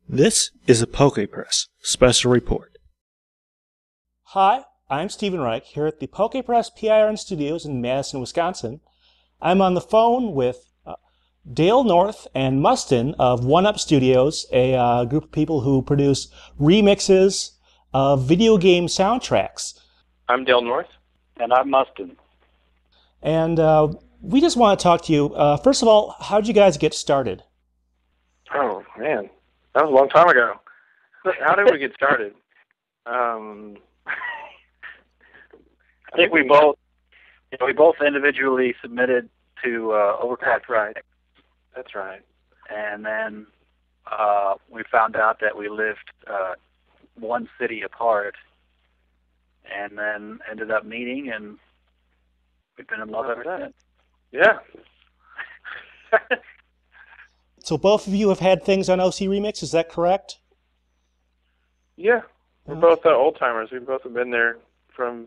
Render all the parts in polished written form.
This is a PokePress special report. Hi, I'm Stephen Reich here at the PokePress PIRN Studios in Madison, Wisconsin. I'm on the phone with Dale North and Mustin of OneUp Studios, a group of people who produce remixes of video game soundtracks. I'm Dale North. And I'm Mustin. And we just want to talk to you. First of all, how'd you guys get started? Oh, man. That was a long time ago. How did we get started? I think we both individually submitted to Overcast. That's right. And then we found out that we lived one city apart, and then ended up meeting, and we've been in love ever since. Yeah. So both of you have had things on OC Remix, is that correct? Yeah. We're both old-timers. We've both been there from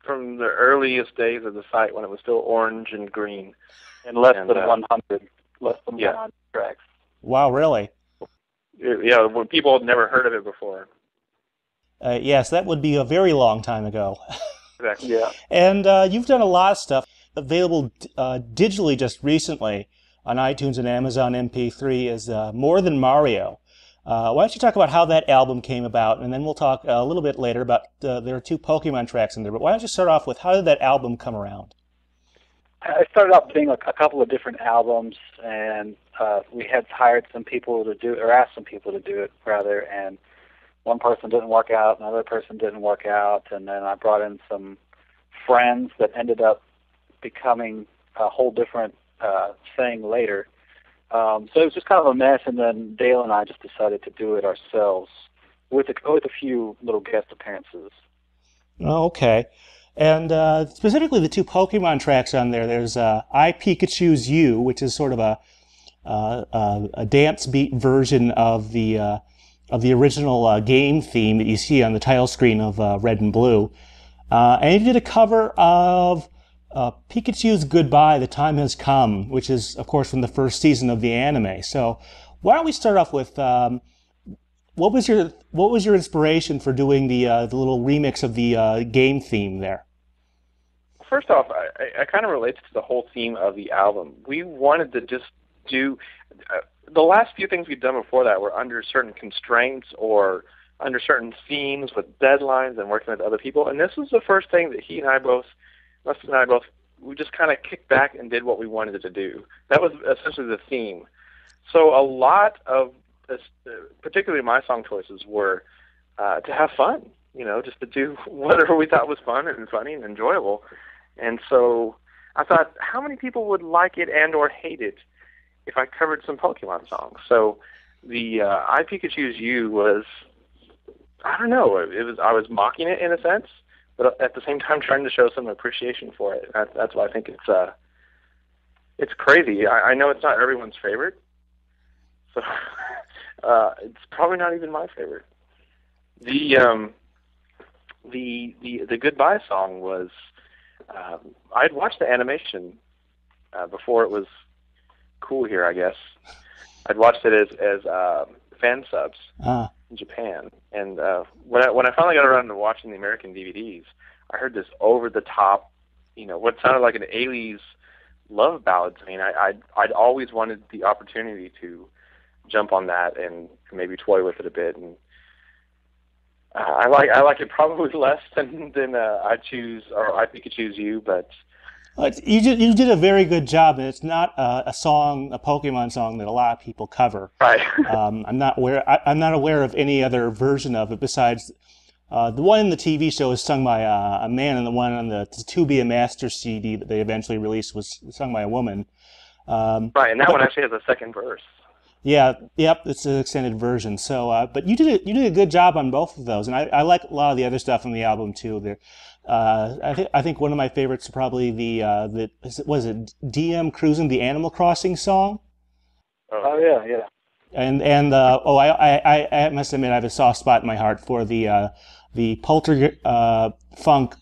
the earliest days of the site when it was still orange and green. And less than 100 tracks. Wow, really? Yeah, when people had never heard of it before. Yes, that would be a very long time ago. Exactly. Yeah. And you've done a lot of stuff available digitally just recently on iTunes and Amazon MP3 is More Than Mario. Why don't you talk about how that album came about, and then we'll talk a little bit later about there are 2 Pokemon tracks in there, but why don't you start off with how did that album come around? I started out doing a couple of different albums, and we had hired some people to do, or asked some people to do it, rather, and one person didn't work out, another person didn't work out, and then I brought in some friends that ended up becoming a whole different thing later. So it was just kind of a mess, and then Dale and I just decided to do it ourselves with a few little guest appearances. Oh, okay. And specifically the 2 Pokemon tracks on there, there's I Pikachu's You, which is sort of a dance beat version of the original game theme that you see on the title screen of Red and Blue. And you did a cover of Pikachu's Goodbye, The Time Has Come, which is, of course, from the first season of the anime. So why don't we start off with what was your inspiration for doing the little remix of the game theme there? First off, I kind of relates to the whole theme of the album. We wanted to just do the last few things we've done before that were under certain constraints or under certain themes with deadlines and working with other people. And this was the first thing that Mustin and I both, we just kind of kicked back and did what we wanted to do. That was essentially the theme. So a lot of, particularly my song choices, were to have fun, just to do whatever we thought was fun and funny and enjoyable. And so I thought, how many people would like it and or hate it if I covered some Pokemon songs? So the I Pikachu's You was, I don't know, I was mocking it in a sense, but at the same time trying to show some appreciation for it. That's why I think it's crazy. I know it's not everyone's favorite, so it's probably not even my favorite. The Goodbye song was, I'd watched the animation before it was cool here, I guess. I'd watched it as fan subs in Japan, and when I finally got around to watching the American DVDs, I heard this over-the-top, what sounded like an Ailey's love ballad. I mean, I'd always wanted the opportunity to jump on that and maybe toy with it a bit, and I like it probably less than I Pikachu's You, but you did a very good job, and it's not a Pokemon song that a lot of people cover. Right. I'm not aware of any other version of it besides the one in the TV show is sung by a man, and the one on the To Be a Master CD that they eventually released was sung by a woman. Right, and that one actually has a second verse. Yeah, yep, it's an extended version. So, but you did a good job on both of those, and I like a lot of the other stuff on the album too. There, I think one of my favorites is probably was it DM Cruising, the Animal Crossing song? Oh yeah. And I must admit I have a soft spot in my heart for the Polter Funk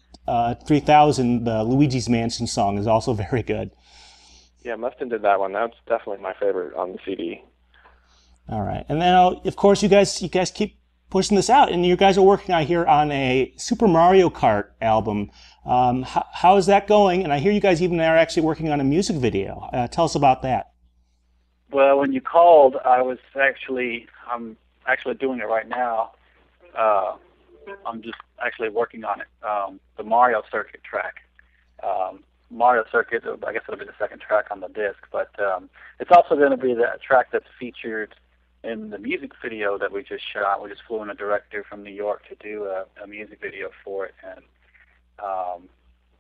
3000, the Luigi's Mansion song is also very good. Yeah, Mustin did that one. That's definitely my favorite on the CD. All right. And then, of course, you guys keep pushing this out, and you guys are working out here on a Super Mario Kart album. How is that going? And I hear you guys even are actually working on a music video. Tell us about that. Well, when you called, I'm actually doing it right now. I'm just actually working on it. The Mario Circuit track. Mario Circuit, I guess it'll be the second track on the disc, but it's also going to be the track that's featured in the music video that we just shot. We just flew in a director from New York to do a music video for it, and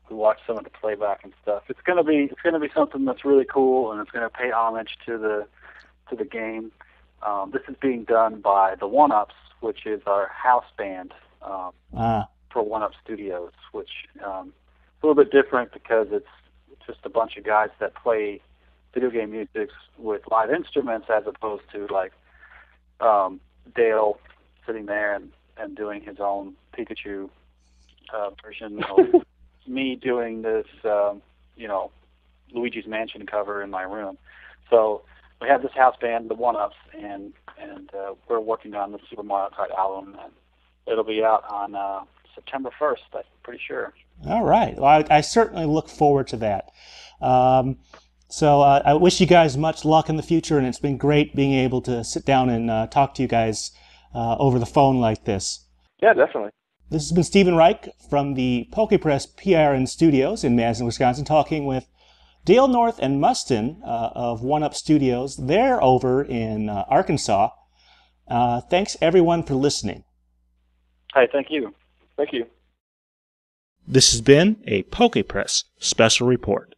we watched some of the playback and stuff. It's gonna be something that's really cool, and it's gonna pay homage to the game. This is being done by the OneUps, which is our house band for OneUp Studios, which is a little bit different because it's just a bunch of guys that play video game music with live instruments, as opposed to like Dale sitting there and doing his own Pikachu version, or me doing this, Luigi's Mansion cover in my room. So we have this house band, the OneUps, and we're working on the Super Mario Kart album, and it'll be out on September 1st, I'm pretty sure. All right. Well, I certainly look forward to that. So I wish you guys much luck in the future, and it's been great being able to sit down and talk to you guys over the phone like this. Yeah, definitely. This has been Stephen Reich from the PokePress PIRN Studios in Madison, Wisconsin, talking with Dale North and Mustin of OneUp Studios. They're over in Arkansas. Thanks, everyone, for listening. Hi, thank you. Thank you. This has been a PokePress Special Report.